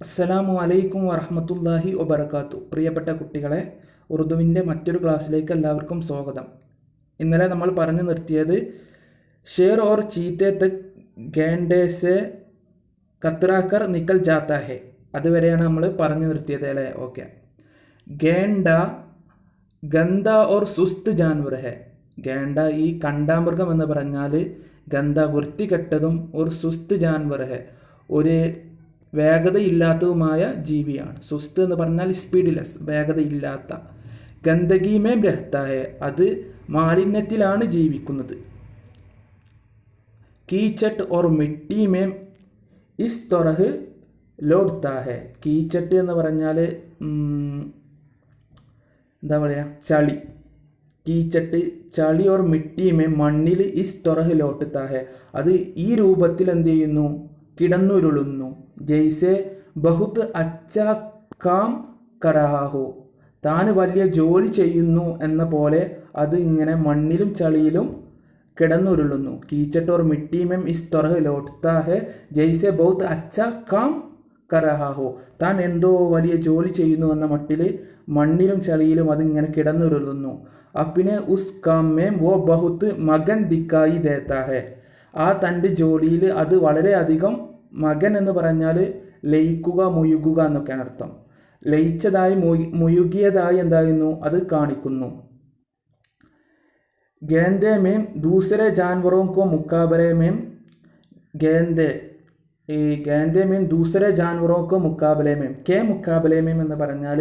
അസ്സലാമു അലൈക്കും വറഹ്മത്തുള്ളാഹി വബറകാത്തു. പ്രിയപ്പെട്ട കുട്ടികളെ, ഉറുദുവിൻ്റെ മറ്റൊരു ക്ലാസ്സിലേക്ക് എല്ലാവർക്കും സ്വാഗതം. ഇന്നലെ നമ്മൾ പറഞ്ഞു നിർത്തിയത് ഷേർ ഓർ ചീത്തെ തക് ഗേൻഡേ സെ കത്രാക്കർ നിക്കൽ ജാത്താ ഹെ, അതുവരെയാണ് നമ്മൾ പറഞ്ഞു നിർത്തിയത് അല്ലേ? ഓക്കെ. ഗേണ്ട ഗന്ദ ഓർ സുസ്ത് ജാൻവർ ഹെ. ഗേണ്ട ഈ കണ്ടാമൃഗം എന്ന് പറഞ്ഞാൽ ഗന്ദ വൃത്തികെട്ടതും ഒരു സുസ്ത് ജാൻവർ ഹെ, ഒരു വേഗതയില്ലാത്തതുമായ ജീവിയാണ്. സുസ്ത് എന്ന് പറഞ്ഞാൽ സ്പീഡ്ലെസ്, വേഗതയില്ലാത്ത. ഗന്ദഗിമേ ബ്രഹ്താഹെ, അത് മാലിന്യത്തിലാണ് ജീവിക്കുന്നത്. കീച്ചട്ട് ഓർ മിട്ടിമേ ഇസ് തൊറഹ് ലോഡ്താഹെ. കീച്ചട്ട് എന്ന് പറഞ്ഞാൽ എന്താ പറയുക, ചളി. കീച്ചട്ട് ചളി ഓർ മിട്ടിമേ മണ്ണിൽ ഇസ് തൊറഹ് ലോട്ടുത്താഹെ, അത് ഈ രൂപത്തിൽ എന്ത് ചെയ്യുന്നു, കിടന്നുരുളുന്നു. ജയ്സെ ബഹുത് അച്ഛാ കാം കറാഹോ, താൻ വലിയ ജോലി ചെയ്യുന്നു എന്ന പോലെ അത് ഇങ്ങനെ മണ്ണിലും ചളിയിലും കിടന്നുരുളുന്നു. കീച്ചട്ട് ഓർ മിട്ടിമേം ഇസ് തൊറഹ് ലോട്ട്താ ഹെ ജയ്സെ ബഹുത് അച്ഛാ കാം കറാഹോ, താൻ എന്തോ വലിയ ജോലി ചെയ്യുന്നു എന്ന മട്ടിൽ മണ്ണിലും ചളിയിലും അതിങ്ങനെ കിടന്നുരുളുന്നു. അപ്പിനെ ഉസ് കാം മേം വോ ബഹുത് മഗൻ ദിക്കായി ദേത്താ ഹെ, ആ തൻ്റെ ജോലിയിൽ അത് വളരെയധികം, മകൻ എന്ന് പറഞ്ഞാൽ ലയിക്കുക, മുഴുകുക എന്നൊക്കെയാണ് അർത്ഥം. ലയിച്ചതായി മുഴുകിയതായി എന്തായിരുന്നു അത് കാണിക്കുന്നു. ഗേന്ദേ മേം ദൂസരെ ജാൻവറോं को मुकाबले में ഗേന്ദേ, ഈ ഗേന്ദേ മേം ദൂസരെ ജാൻവറോं को मुकाबले में, കെ മുക്കാബലെ മേം എന്ന് പറഞ്ഞാൽ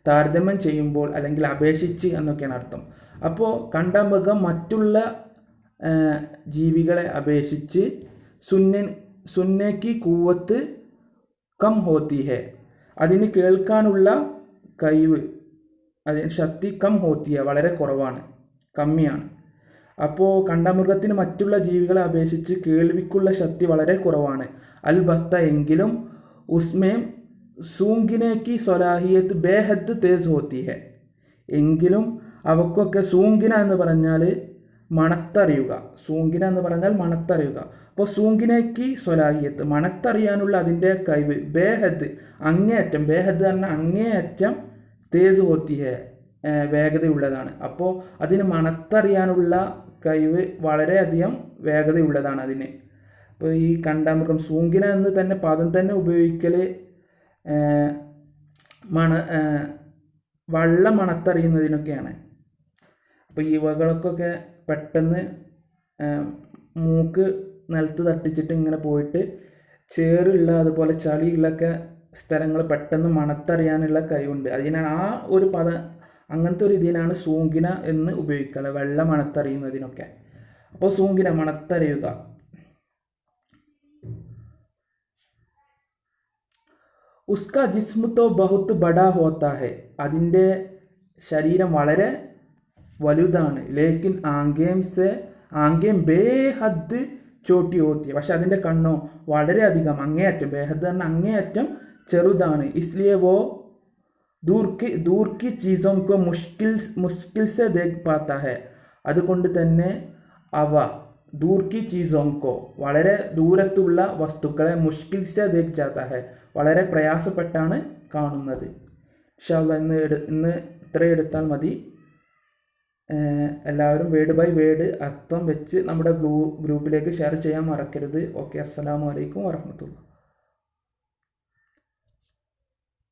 താരതമ്യം ചെയ്യുമ്പോൾ അല്ലെങ്കിൽ അപേക്ഷിച്ച് എന്നൊക്കെയാണ് അർത്ഥം. അപ്പോൾ കണ്ടാമൃഗം മറ്റുള്ള ജീവികളെ അപേക്ഷിച്ച് സുന്നേക്ക് കൂവത്ത് കം ഹോത്തി ഹെ, അതിന് കേൾക്കാനുള്ള കഴിവ്, അതിന് ശക്തി കം ഹോത്തി ഹെ, വളരെ കുറവാണ്, കമ്മിയാണ്. അപ്പോൾ കണ്ടാമൃഗത്തിന് മറ്റുള്ള ജീവികളെ അപേക്ഷിച്ച് കേൾവിക്കുള്ള ശക്തി വളരെ കുറവാണ്. അൽ ബത്ത, എങ്കിലും ഉസ്മേം സൂങ്കിനേക്ക് സ്വലാഹിയത്ത് ബേഹദ് തേസ് ഹോത്തി ഹെ, എങ്കിലും അവക്കൊക്കെ സൂങ്കിന എന്ന് പറഞ്ഞാൽ മണത്തറിയുക, സൂങ്കിന എന്ന് പറഞ്ഞാൽ മണത്തറിയുക. അപ്പോൾ സൂങ്കിനേക്ക് സ്വലാഹിയത്ത്, മണത്തറിയാനുള്ള അതിൻ്റെ കഴിവ്, ബേഹദ് അങ്ങേയറ്റം, ബേഹദ് പറഞ്ഞാൽ അങ്ങേയറ്റം, തേസ് ഹോത്തി ഹെ വേഗതയുള്ളതാണ്. അപ്പോൾ അതിന് മണത്തറിയാനുള്ള കഴിവ് വളരെയധികം വേഗതയുള്ളതാണ് അതിന്. അപ്പോൾ ഈ കണ്ടാമൃഗം സൂങ്കിന എന്ന് തന്നെ പദം തന്നെ ഉപയോഗിക്കൽ വള്ളം മണത്തറിയുന്നതിനൊക്കെയാണ്. അപ്പോൾ ഈ വകളൊക്കെ പെട്ടെന്ന് മൂക്ക് നിലത്ത് തട്ടിച്ചിട്ട് ഇങ്ങനെ പോയിട്ട് ചേറുള്ള അതുപോലെ ചളിയുള്ളൊക്കെ സ്ഥലങ്ങൾ പെട്ടെന്ന് മണത്തറിയാനുള്ള കഴിവുണ്ട്. അതിനാണ് ആ ഒരു പദം, അങ്ങനത്തെ ഒരു ഇതിനാണ് സൂങ്കിന എന്ന് ഉപയോഗിക്കുക, വെള്ളം മണത്തറിയുന്നതിനൊക്കെ. അപ്പോൾ സൂങ്കിന മണത്തറിയുക. ഉസ്ക ജിസ്മ് തോ ബഹുത്ത് ബഡാ ഹോത്താ ഹെ, അതിൻ്റെ ശരീരം വളരെ വലുതാണ്. ലേക്കിൻ ആംഗേം ബേഹദ് ചോട്ടി ഹോത്തി, പക്ഷെ അതിൻ്റെ കണ്ണോ വളരെയധികം, അങ്ങേയറ്റം, ബേഹദ് പറഞ്ഞാൽ അങ്ങേയറ്റം ചെറുതാണ്. ഇസ്ലിയെ വോ दूर की चीज़ों को मुश्किल से देख पाता है, അതുകൊണ്ട് തന്നെ അവ ദൂർ കി ചീസോങ്കോ, വളരെ ദൂരത്തുള്ള വസ്തുക്കളെ മുഷ്കിൽ സെ ദേഖ് ജാത്താ ഹെ, വളരെ പ്രയാസപ്പെട്ടാണ് കാണുന്നത്. ഇൻഷാ അല്ലാഹ് ഇന്ന് ഇത്രയും എടുത്താൽ മതി. എല്ലാവരും വേർഡ് ബൈ വേർഡ് അർത്ഥം വെച്ച് നമ്മുടെ ഗ്രൂപ്പിലേക്ക് ഷെയർ ചെയ്യാൻ മറക്കരുത്. ഓക്കെ, അസ്സലാമു അലൈക്കും വറഹ്മത്തുള്ളാഹി.